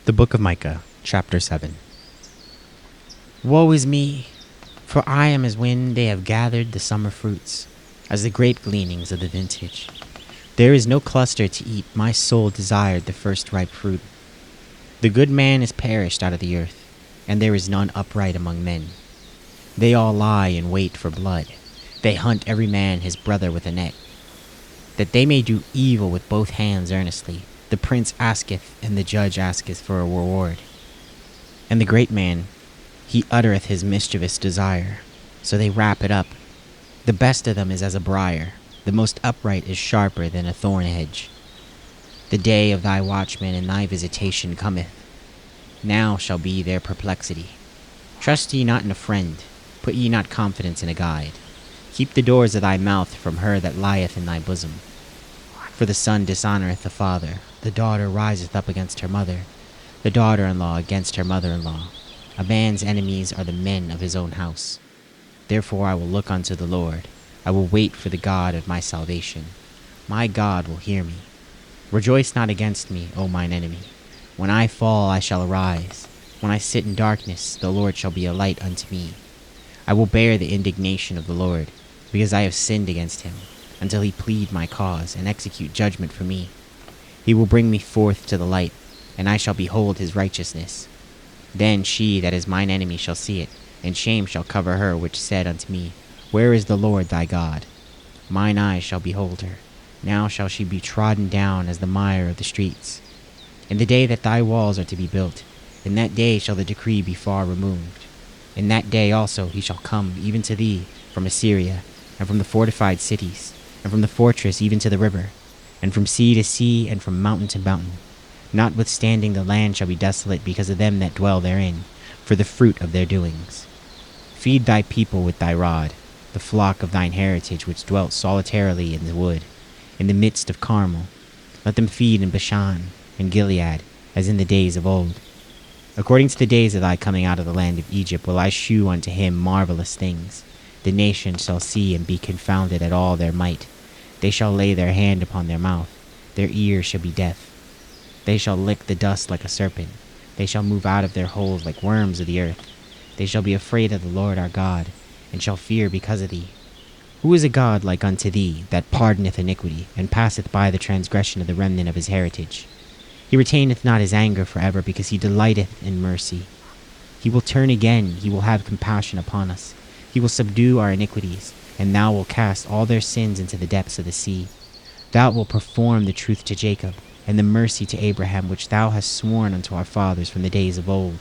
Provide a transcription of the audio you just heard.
The Book of Micah, Chapter 7. Woe is me, for I am as when they have gathered the summer fruits, as the grape gleanings of the vintage. There is no cluster to eat, my soul desired the first ripe fruit. The good man is perished out of the earth, and there is none upright among men. They all lie in wait for blood, they hunt every man his brother with a net. That they may do evil with both hands earnestly, the prince asketh, and the judge asketh for a reward. And the great man, he uttereth his mischievous desire, so they wrap it up. The best of them is as a briar, the most upright is sharper than a thorn hedge. The day of thy watchman and thy visitation cometh. Now shall be their perplexity. Trust ye not in a friend, put ye not confidence in a guide. Keep the doors of thy mouth from her that lieth in thy bosom. For the son dishonoureth the father, the daughter riseth up against her mother, the daughter-in-law against her mother-in-law. A man's enemies are the men of his own house. Therefore I will look unto the Lord, I will wait for the God of my salvation. My God will hear me. Rejoice not against me, O mine enemy. When I fall I shall arise. When I sit in darkness, the Lord shall be a light unto me. I will bear the indignation of the Lord, because I have sinned against him, until he plead my cause, and execute judgment for me. He will bring me forth to the light, and I shall behold his righteousness. Then she that is mine enemy shall see it, and shame shall cover her which said unto me, Where is the Lord thy God? Mine eyes shall behold her. Now shall she be trodden down as the mire of the streets. In the day that thy walls are to be built, in that day shall the decree be far removed. In that day also he shall come even to thee from Assyria, and from the fortified cities, and from the fortress even to the river, and from sea to sea, and from mountain to mountain. Notwithstanding the land shall be desolate because of them that dwell therein, for the fruit of their doings. Feed thy people with thy rod, the flock of thine heritage which dwelt solitarily in the wood, in the midst of Carmel. Let them feed in Bashan and Gilead, as in the days of old. According to the days of thy coming out of the land of Egypt will I shew unto him marvelous things. The nations shall see and be confounded at all their might. They shall lay their hand upon their mouth, their ears shall be deaf. They shall lick the dust like a serpent. They shall move out of their holes like worms of the earth. They shall be afraid of the Lord our God, and shall fear because of thee. Who is a God like unto thee, that pardoneth iniquity, and passeth by the transgression of the remnant of his heritage? He retaineth not his anger forever, because he delighteth in mercy. He will turn again, he will have compassion upon us. He will subdue our iniquities, and thou wilt cast all their sins into the depths of the sea. Thou wilt perform the truth to Jacob, and the mercy to Abraham, which thou hast sworn unto our fathers from the days of old.